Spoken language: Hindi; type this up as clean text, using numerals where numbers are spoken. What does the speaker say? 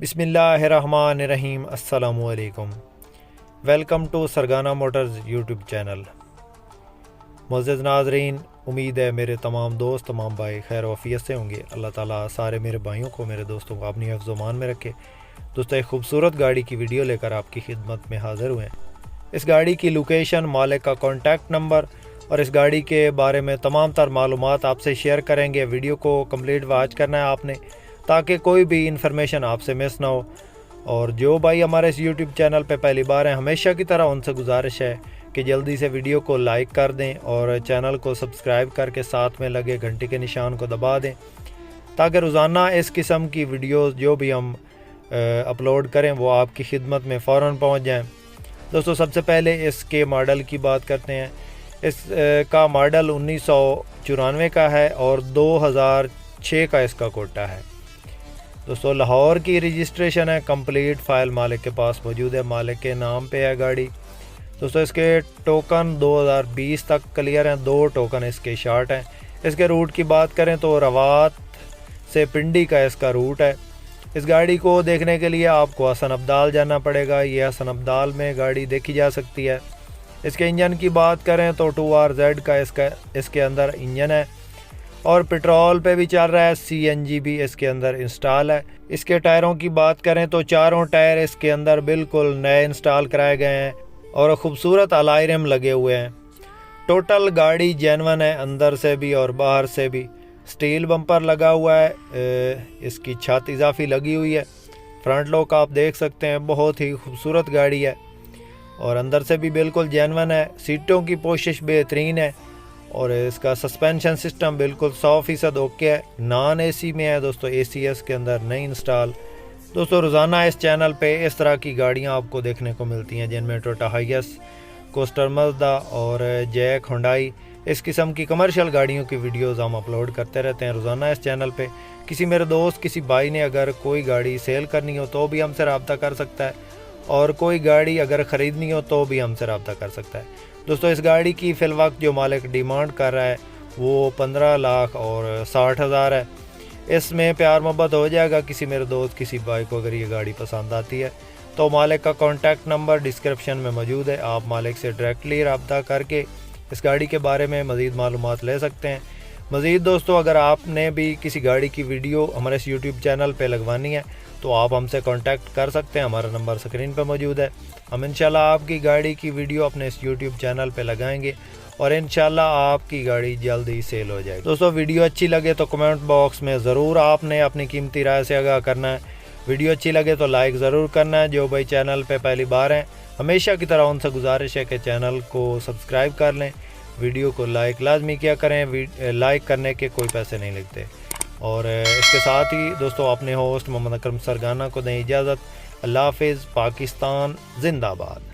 बिस्मिल्लाहिर्रहमानिर्रहीम अस्सलामुअलैकुम। Welcome to Sargana motors YouTube channel. मुअज़्ज़ज़ नाज़रीन, उम्मीद है मेरे तमाम दोस्त तमाम भाई खैर वफ़ियत से होंगे। अल्लाह ताला सारे मेरे भाइयों को मेरे दोस्तों को अपनी हिफ्ज़-ओ-मान में रखे। दोस्तों, एक खूबसूरत गाड़ी की वीडियो लेकर आपकी खिदमत में हाज़िर हुए हैं। इस गाड़ी की लोकेशन, मालिक का कॉन्टैक्ट नंबर और इस गाड़ी के बारे में तमाम तर मालूमात आपसे शेयर करेंगे। वीडियो को कंप्लीट वॉच करना है आपने, ताकि कोई भी इंफॉर्मेशन आपसे मिस ना हो। और जो भाई हमारे इस यूट्यूब चैनल पे पहली बार हैं, हमेशा की तरह उनसे गुजारिश है कि जल्दी से वीडियो को लाइक कर दें और चैनल को सब्सक्राइब करके साथ में लगे घंटी के निशान को दबा दें, ताकि रोज़ाना इस किस्म की वीडियोस जो भी हम अपलोड करें वो आपकी खिदमत में फ़ौरन पहुंच जाएं। दोस्तों, सबसे पहले इसके मॉडल की बात करते हैं। इसका मॉडल 1994 का है और 2006 का इसका कोटा है। दोस्तों, लाहौर की रजिस्ट्रेशन है। कंप्लीट फ़ाइल मालिक के पास मौजूद है, मालिक के नाम पे है गाड़ी। दोस्तों, इसके टोकन 2020 तक क्लियर हैं, 2 टोकन इसके शार्ट हैं। इसके रूट की बात करें तो रवात से पिंडी का इसका रूट है। इस गाड़ी को देखने के लिए आपको हसन अब्दाल जाना पड़ेगा। ये हसन अब्दाल में गाड़ी देखी जा सकती है। इसके इंजन की बात करें तो 2RZ का इसके अंदर इंजन है और पेट्रोल पे भी चल रहा है। CNG भी इसके अंदर इंस्टॉल है। इसके टायरों की बात करें तो चारों टायर इसके अंदर बिल्कुल नए इंस्टॉल कराए गए हैं और खूबसूरत अलॉय रिम लगे हुए हैं। टोटल गाड़ी जेन्युइन है, अंदर से भी और बाहर से भी। स्टील बम्पर लगा हुआ है, इसकी छत इजाफी लगी हुई है। फ्रंट लॉक आप देख सकते हैं, बहुत ही खूबसूरत गाड़ी है और अंदर से भी बिल्कुल जेन्युइन है। सीटों की पोशिश बेहतरीन है और इसका सस्पेंशन सिस्टम बिल्कुल 100% ओके है। नॉन AC में है दोस्तों, AC के अंदर नहीं इंस्टॉल। दोस्तों, रोज़ाना इस चैनल पे इस तरह की गाड़ियां आपको देखने को मिलती हैं, जिनमें टोयोटा हाइएस, कोस्टर मज़दा और जैक हुंडई, इस किस्म की कमर्शियल गाड़ियों की वीडियोस हम अपलोड करते रहते हैं रोज़ाना इस चैनल पे। किसी मेरे दोस्त किसी भाई ने अगर कोई गाड़ी सेल करनी हो तो भी हमसे रब्ता कर सकता है और कोई गाड़ी अगर ख़रीदनी हो तो भी हमसे रब्ता कर सकता है। दोस्तों, इस गाड़ी की फ़िलवक्त जो मालिक डिमांड कर रहा है वो 15,60,000 है। इसमें प्यार मोहब्बत हो जाएगा। किसी मेरे दोस्त किसी भाई को अगर ये गाड़ी पसंद आती है तो मालिक का कॉन्टैक्ट नंबर डिस्क्रिप्शन में मौजूद है। आप मालिक से डायरेक्टली रब्ता करके इस गाड़ी के बारे में मज़ीद मालूमात ले सकते हैं। मज़ीद दोस्तों, अगर आपने भी किसी गाड़ी की वीडियो हमारे इस यूट्यूब चैनल पे लगवानी है तो आप हमसे कांटेक्ट कर सकते हैं। हमारा नंबर स्क्रीन पे मौजूद है। हम इंशाल्लाह आपकी गाड़ी की वीडियो अपने इस यूट्यूब चैनल पे लगाएंगे और इंशाल्लाह आपकी गाड़ी जल्द ही सेल हो जाएगी। दोस्तों, वीडियो अच्छी लगे तो कमेंट बॉक्स में ज़रूर आपने अपनी कीमती राय से आगाह करना है। वीडियो अच्छी लगे तो लाइक ज़रूर करना है। जो भाई चैनल पे पहली बार हैं, हमेशा की तरह उनसे गुजारिश है कि चैनल को सब्सक्राइब कर लें। वीडियो को लाइक लाजमी किया करें, लाइक करने के कोई पैसे नहीं लगते। और इसके साथ ही दोस्तों, अपने होस्ट मोहम्मद अकरम सरगाना को दें इजाज़त। अल्लाह हाफ़िज़। पाकिस्तान जिंदाबाद।